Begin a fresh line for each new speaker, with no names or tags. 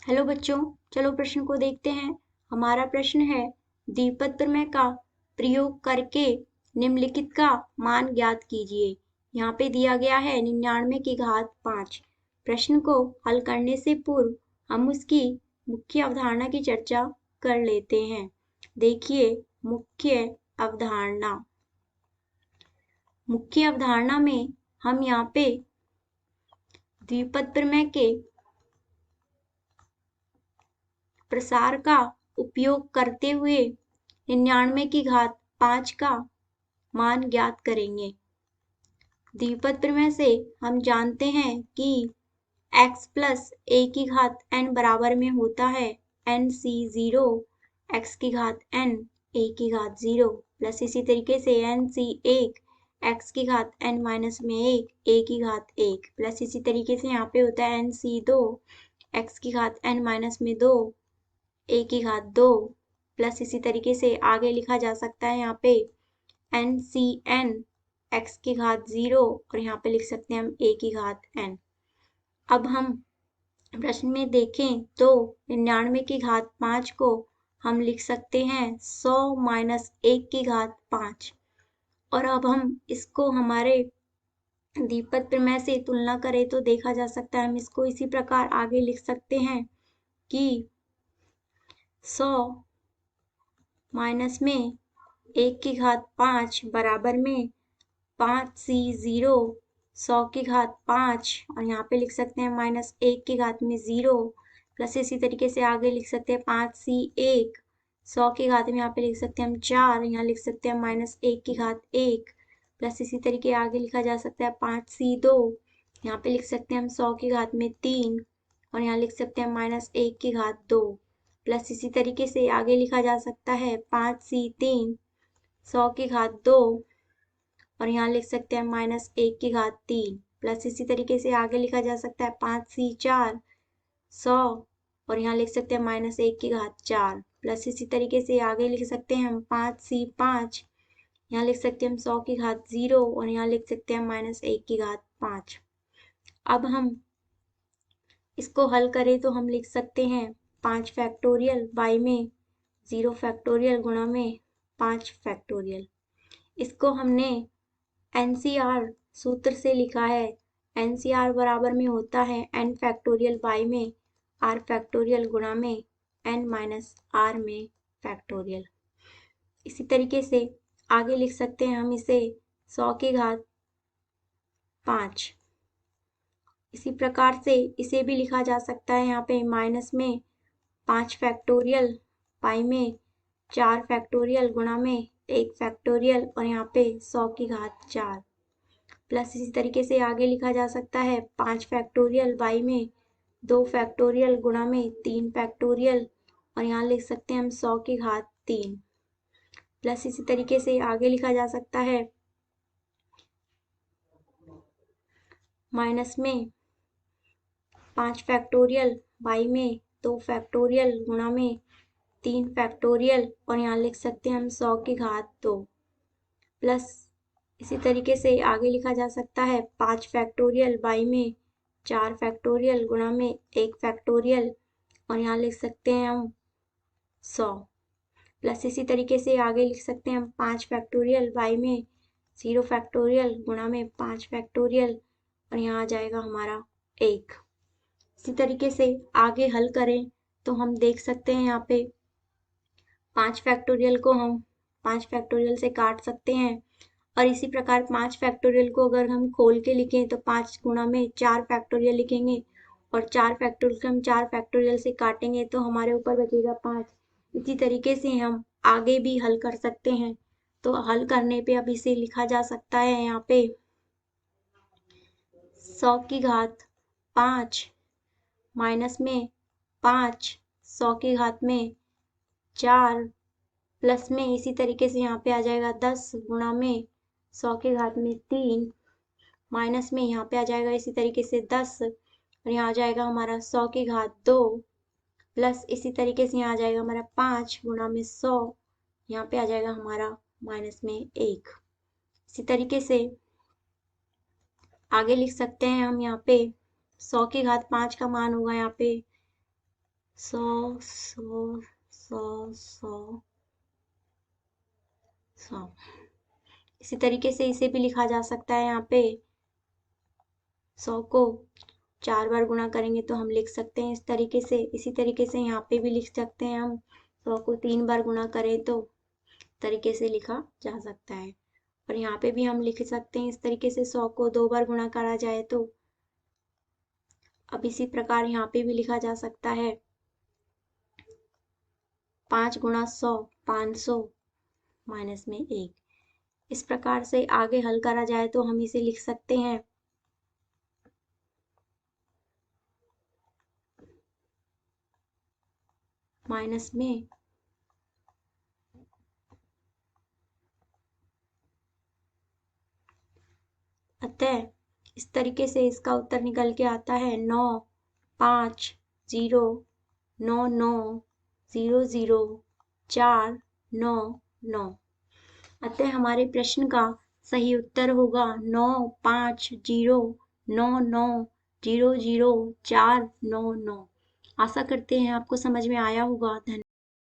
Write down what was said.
Hello बच्चों, चलो प्रश्न को देखते हैं। हमारा प्रश्न है, द्विपद प्रमेय का प्रयोग करके निम्नलिखित का मान ज्ञात कीजिए। यहाँ पे दिया गया है 99 की घात 5। प्रश्न को हल करने से पूर्व हम उसकी मुख्य अवधारणा की चर्चा कर लेते हैं। देखिए, मुख्य अवधारणा। मुख्य अवधारणा में हम यहाँ पे द्विपद प्रमेय के प्रसार का उपयोग करते हुए 99 की घात 5 का मान ज्ञात करेंगे। द्विपद प्रमेय से हम जानते हैं कि x प्लस a की घात n बराबर में होता है nc0 x की घात n a की घात 0 प्लस इसी तरीके से nc1 x की घात n माइनस में 1 a की घात 1 प्लस इसी तरीके से यहाँ पे होता है nc2 x की घात n माइनस में 2 a की घात 2 प्लस इसी तरीके से आगे लिखा जा सकता है यहाँ पे NCN x की घात 0 और यहाँ पे लिख सकते हैं हम a की घात n। अब हम प्रश्न में देखें तो 99 की घात 5 को हम लिख सकते हैं 100 माइनस 1 की घात 5। और अब हम इसको हमारे द्विपद प्रमेय से तुलना करें तो देखा जा सकता है हम इसको इसी प्रकार आगे लिख सकते हैं कि 100 माइनस में 1 की घात 5 बराबर में 5c0 100 की घात 5 और यहाँ पे लिख सकते हैं माइनस 1 की घात में 0 प्लस इसी तरीके से आगे लिख सकते हैं 5c1 100 की घात में यहाँ पे लिख सकते हैं हम 4 यहाँ लिख सकते हैं माइनस 1 की घात 1 प्लस इसी तरीके आगे लिखा जा सकता है 5c2 यहाँ पे लिख सकते हैं हम 100 की घात में 3 और यहाँ लिख सकते हैं माइनस 1 की घात 2 प्लस इसी तरीके से आगे लिखा जा सकता है 5c3 100 की घात 2 और यहाँ लिख सकते हैं माइनस 1 की घात 3 प्लस इसी तरीके से आगे लिखा जा सकता है 5c4 100 और यहाँ लिख सकते हैं माइनस 1 की घात 4 प्लस इसी तरीके से आगे लिख सकते हैं हम 5c5 यहाँ लिख सकते हैं हम 100 की घात 0 और यहाँ लिख सकते हैं माइनस 1 की घात 5। अब हम इसको हल करें तो हम लिख सकते हैं 5 फैक्टोरियल y में 0 फैक्टोरियल गुणा में 5 फैक्टोरियल। इसको हमने NCR सूत्र से लिखा है। NCR बराबर में होता है n फैक्टोरियल y में r फैक्टोरियल गुणा में n माइनस r में फैक्टोरियल। इसी तरीके से आगे लिख सकते हैं हम इसे 100 की घात 5। इसी प्रकार से इसे भी लिखा जा सकता है यहाँ पे माइनस में 5 फैक्टोरियल y में 4 फैक्टोरियल गुणा में 1 फैक्टोरियल और यहाँ पे 100 की घात 4 प्लस इसी तरीके से आगे लिखा जा सकता है 5 फैक्टोरियल y में 2 फैक्टोरियल गुणा में 3 फैक्टोरियल और यहाँ लिख सकते हैं हम 100 की घात 3 प्लस इसी तरीके से आगे लिखा जा सकता है माइनस में 5 फैक्टोरियल y में 2 फैक्टोरियल गुणा में 3 फैक्टोरियल और यहाँ लिख सकते हैं हम 100 की घात 2 प्लस इसी तरीके से आगे लिखा जा सकता है 5 फैक्टोरियल y में 4 फैक्टोरियल गुणा में 1 फैक्टोरियल और यहाँ लिख सकते हैं हम 100 प्लस इसी तरीके से आगे लिख सकते हैं हम 5 फैक्टोरियल y में 0 फैक्टोरियल गुणा में 5 फैक्टोरियल और यहाँ आ जाएगा हमारा 1। इसी तरीके से आगे हल करें तो हम देख सकते हैं यहाँ पे 5 फैक्टोरियल को हम 5 फैक्टोरियल से काट सकते हैं और इसी प्रकार 5 फैक्टोरियल को अगर हम खोल के लिखें तो 5 गुणा में 4 फैक्टोरियल लिखेंगे और 4 फैक्टोरियल को हम 4 फैक्टोरियल से काटेंगे तो हमारे ऊपर बचेगा 5। इसी तरीके से हम आगे भी हल कर सकते हैं। तो हल करने पे अब इसे लिखा जा सकता है यहाँ पे 100 की घात 5 माइनस में 5 100 की घात में 4 प्लस में इसी तरीके से यहाँ पे आ जाएगा 10 गुणा में 100 की घात में 3 माइनस में यहाँ पे आ जाएगा इसी तरीके से 10 और यहाँ आ जाएगा हमारा 100 की घात 2 प्लस इसी तरीके से यहाँ आ जाएगा हमारा 5 गुणा में 100 यहाँ पे आ जाएगा हमारा माइनस में 1। इसी तरीके से आगे लिख सकते हैं हम यहाँ पे 100 की घात 5 का मान होगा यहाँ पे 100 100 100 100 100। इसी तरीके से इसे भी लिखा जा सकता है। यहाँ पे 100 को 4 बार गुणा करेंगे तो हम लिख सकते हैं इस तरीके से। इसी तरीके से यहाँ पे भी लिख सकते हैं हम। 100 को 3 बार गुणा करें तो तरीके से लिखा जा सकता है। और यहाँ पे भी हम लिख सकते हैं इस तरीके से। 100 को 2 बार गुणा करा जाए तो। अब इसी प्रकार यहाँ पे भी लिखा जा सकता है 5 गुणा 100 500 माइनस में 1। इस प्रकार से आगे हल करा जाए तो हम इसे लिख सकते हैं माइनस में अतः इस तरीके से इसका उत्तर निकल के आता है 9 5 0 9 9 0 0 4 9 9। अतः हमारे प्रश्न का सही उत्तर होगा 9 5 0 9 9 0 0 4 9 9। आशा करते हैं आपको समझ में आया होगा। धन्यवाद।